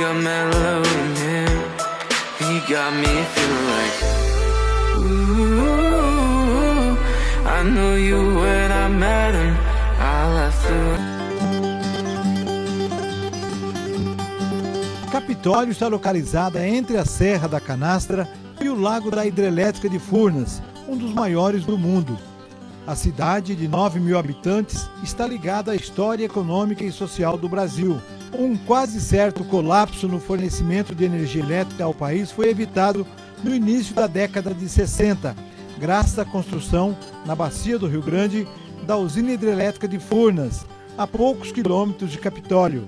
a mellow in him. He got me feeling like, ooh, I knew you when I met him. I left the... Capitólio está localizada entre a Serra da Canastra e o Lago da Hidrelétrica de Furnas, um dos maiores do mundo. A cidade, de 9.000 habitantes, está ligada à história econômica e social do Brasil. Um quase certo colapso no fornecimento de energia elétrica ao país foi evitado no início da década de 60, graças à construção, na bacia do Rio Grande, da usina hidrelétrica de Furnas, a poucos quilômetros de Capitólio.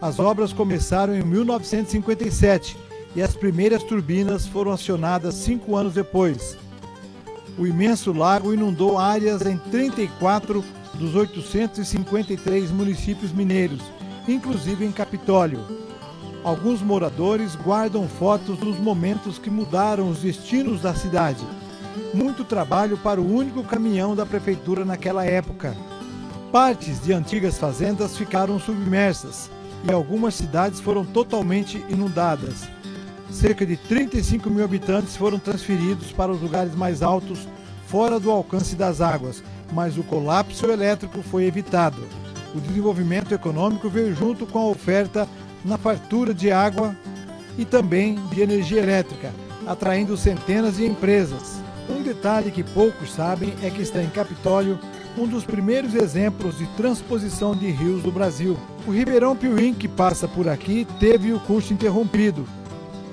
As obras começaram em 1957 e as primeiras turbinas foram acionadas 5 anos depois. O imenso lago inundou áreas em 34 dos 853 municípios mineiros, inclusive em Capitólio. Alguns moradores guardam fotos dos momentos que mudaram os destinos da cidade. Muito trabalho para o único caminhão da prefeitura naquela época. Partes de antigas fazendas ficaram submersas e algumas cidades foram totalmente inundadas. Cerca de 35.000 habitantes foram transferidos para os lugares mais altos, fora do alcance das águas, mas o colapso elétrico foi evitado. O desenvolvimento econômico veio junto com a oferta na fartura de água e também de energia elétrica, atraindo centenas de empresas. Um detalhe que poucos sabem é que está em Capitólio um dos primeiros exemplos de transposição de rios do Brasil. O Ribeirão Piuí, que passa por aqui, teve o curso interrompido.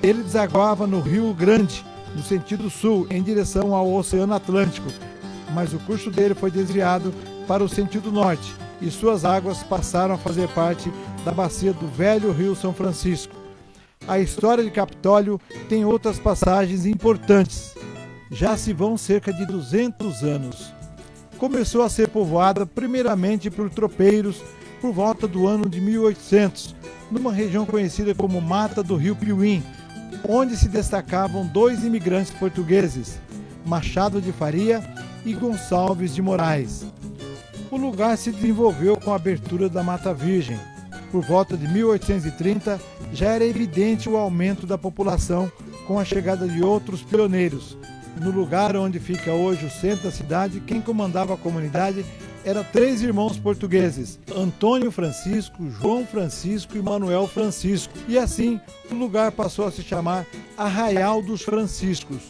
Ele desaguava no Rio Grande, no sentido sul, em direção ao Oceano Atlântico, mas o curso dele foi desviado para o sentido norte e suas águas passaram a fazer parte da bacia do velho Rio São Francisco. A história de Capitólio tem outras passagens importantes. Já se vão cerca de 200 anos. Começou a ser povoada primeiramente por tropeiros por volta do ano de 1800, numa região conhecida como Mata do Rio Piuí, onde se destacavam 2 imigrantes portugueses, Machado de Faria e Gonçalves de Moraes. O lugar se desenvolveu com a abertura da Mata Virgem. Por volta de 1830, já era evidente o aumento da população com a chegada de outros pioneiros. No lugar onde fica hoje o centro da cidade, quem comandava a comunidade eram 3 irmãos portugueses, Antônio Francisco, João Francisco e Manuel Francisco. E assim, o lugar passou a se chamar Arraial dos Franciscos.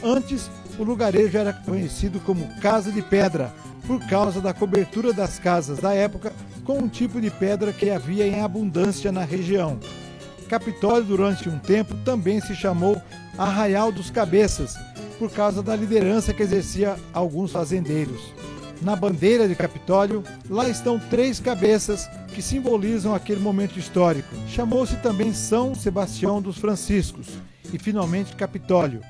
Antes, o lugarejo era conhecido como Casa de Pedra, por causa da cobertura das casas da época com um tipo de pedra que havia em abundância na região. Capitólio, durante um tempo, também se chamou Arraial dos Cabeças, por causa da liderança que exercia alguns fazendeiros. Na bandeira de Capitólio, lá estão 3 cabeças que simbolizam aquele momento histórico. Chamou-se também São Sebastião dos Franciscos e, finalmente, Capitólio,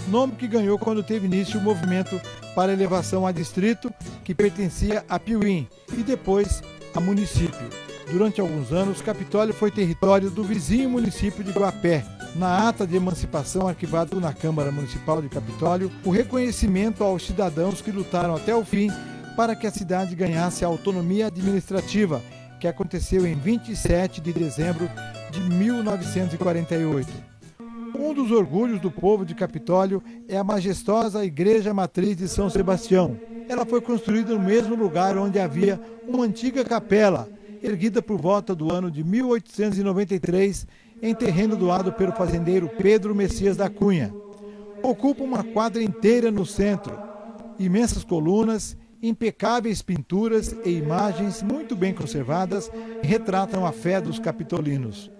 nome que ganhou quando teve início o movimento para elevação a distrito, que pertencia a Piuí, e depois a município. Durante alguns anos, Capitólio foi território do vizinho município de Guapé. Na ata de emancipação arquivada na Câmara Municipal de Capitólio, o reconhecimento aos cidadãos que lutaram até o fim para que a cidade ganhasse a autonomia administrativa, que aconteceu em 27 de dezembro de 1948. Um dos orgulhos do povo de Capitólio é a majestosa Igreja Matriz de São Sebastião. Ela foi construída no mesmo lugar onde havia uma antiga capela, erguida por volta do ano de 1893, em terreno doado pelo fazendeiro Pedro Messias da Cunha. Ocupa uma quadra inteira no centro. Imensas colunas, impecáveis pinturas e imagens muito bem conservadas retratam a fé dos capitolinos.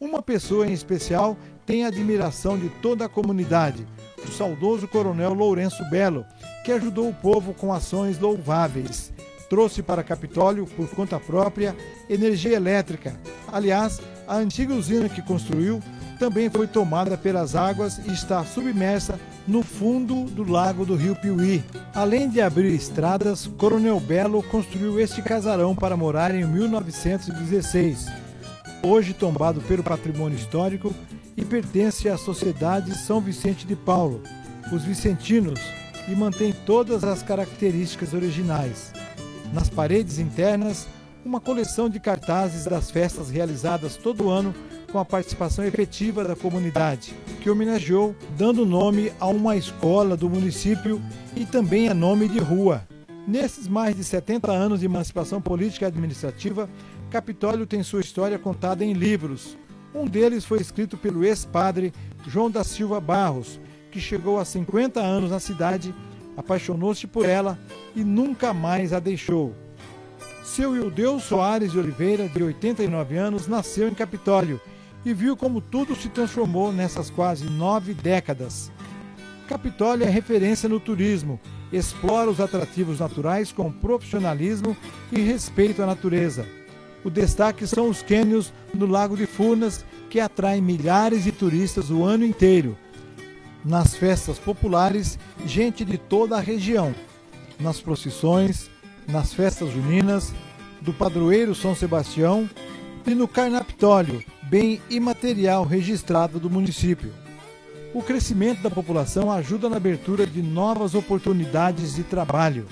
Uma pessoa em especial tem a admiração de toda a comunidade, o saudoso coronel Lourenço Belo, que ajudou o povo com ações louváveis. Trouxe para Capitólio, por conta própria, energia elétrica. Aliás, a antiga usina que construiu também foi tomada pelas águas e está submersa no fundo do lago do Rio Piuí. Além de abrir estradas, Coronel Belo construiu este casarão para morar em 1916, hoje tombado pelo patrimônio histórico e pertence à Sociedade São Vicente de Paulo, os vicentinos, e mantém todas as características originais. Nas paredes internas, uma coleção de cartazes das festas realizadas todo ano com a participação efetiva da comunidade, que homenageou dando nome a uma escola do município e também a nome de rua. Nesses mais de 70 anos de emancipação política e administrativa, Capitólio tem sua história contada em livros. Um deles foi escrito pelo ex-padre João da Silva Barros, que chegou há 50 anos na cidade, apaixonou-se por ela e nunca mais a deixou. Seu Ildeu Soares de Oliveira, de 89 anos, nasceu em Capitólio e viu como tudo se transformou nessas quase 9 décadas. Capitólio é referência no turismo, explora os atrativos naturais com profissionalismo e respeito à natureza. O destaque são os cânions no Lago de Furnas, que atraem milhares de turistas o ano inteiro. Nas festas populares, gente de toda a região. Nas procissões, nas festas juninas, do padroeiro São Sebastião e no Carnapitólio, bem imaterial registrado do município. O crescimento da população ajuda na abertura de novas oportunidades de trabalho.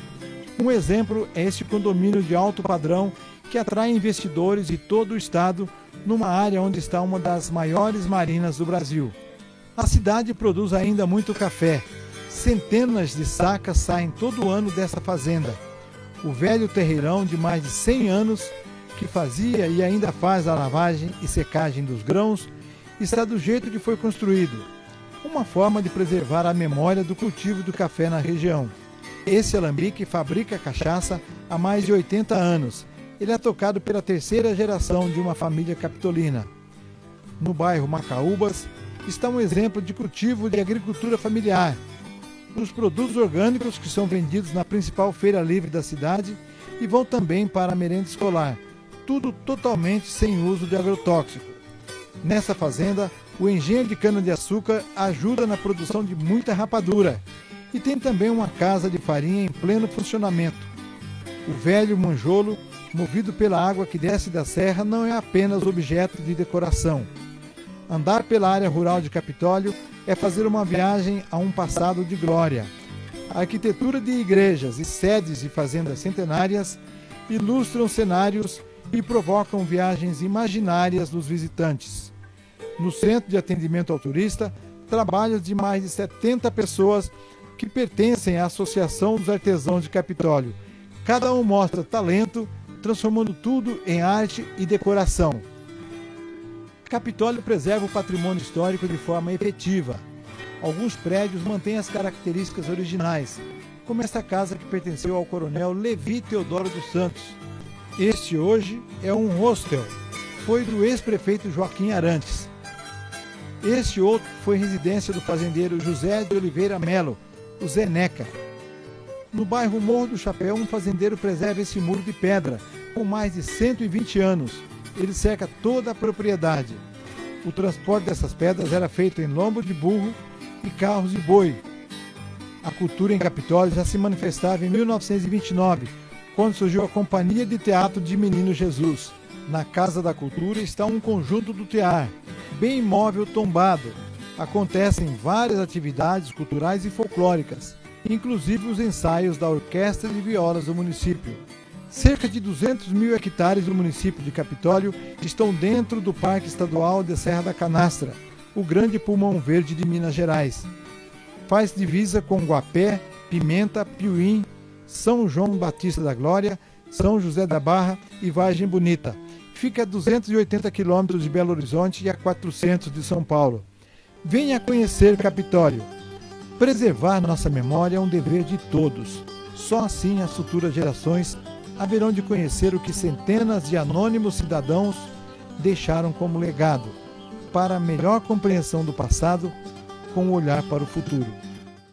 Um exemplo é este condomínio de alto padrão que atrai investidores de todo o estado numa área onde está uma das maiores marinas do Brasil. A cidade produz ainda muito café. Centenas de sacas saem todo ano dessa fazenda. O velho terreirão de mais de 100 anos, que fazia e ainda faz a lavagem e secagem dos grãos, está do jeito que foi construído. Uma forma de preservar a memória do cultivo do café na região. Esse alambique fabrica cachaça há mais de 80 anos. Ele é tocado pela terceira geração de uma família capitolina. No bairro Macaúbas está um exemplo de cultivo de agricultura familiar. Os produtos orgânicos que são vendidos na principal feira livre da cidade e vão também para a merenda escolar, tudo totalmente sem uso de agrotóxico. Nessa fazenda, o engenho de cana-de-açúcar ajuda na produção de muita rapadura e tem também uma casa de farinha em pleno funcionamento. O velho manjolo, movido pela água que desce da serra, não é apenas objeto de decoração. Andar pela área rural de Capitólio é fazer uma viagem a um passado de glória. A arquitetura de igrejas e sedes de fazendas centenárias ilustram cenários e provocam viagens imaginárias dos visitantes. No Centro de Atendimento ao Turista, trabalhos de mais de 70 pessoas que pertencem à Associação dos Artesãos de Capitólio. Cada um mostra talento, transformando tudo em arte e decoração. Capitólio preserva o patrimônio histórico de forma efetiva. Alguns prédios mantêm as características originais, como esta casa que pertenceu ao coronel Levi Teodoro dos Santos. Este hoje é um hostel, foi do ex-prefeito Joaquim Arantes. Este outro foi residência do fazendeiro José de Oliveira Melo, o Zé Neca. No bairro Morro do Chapéu, um fazendeiro preserva esse muro de pedra, com mais de 120 anos. Ele cerca toda a propriedade. O transporte dessas pedras era feito em lombo de burro e carros de boi. A cultura em Capitólio já se manifestava em 1929, quando surgiu a Companhia de Teatro de Menino Jesus. Na Casa da Cultura está um conjunto do tear, bem imóvel tombado. Acontecem várias atividades culturais e folclóricas, inclusive os ensaios da Orquestra de Violas do município. Cerca de 200 mil hectares do município de Capitólio estão dentro do Parque Estadual de Serra da Canastra, o grande pulmão verde de Minas Gerais. Faz divisa com Guapé, Pimenta, Piuí, São João Batista da Glória, São José da Barra e Vargem Bonita. Fica a 280 quilômetros de Belo Horizonte e a 400 de São Paulo. Venha conhecer Capitólio. Preservar nossa memória é um dever de todos. Só assim as futuras gerações haverão de conhecer o que centenas de anônimos cidadãos deixaram como legado, para a melhor compreensão do passado, com o olhar para o futuro.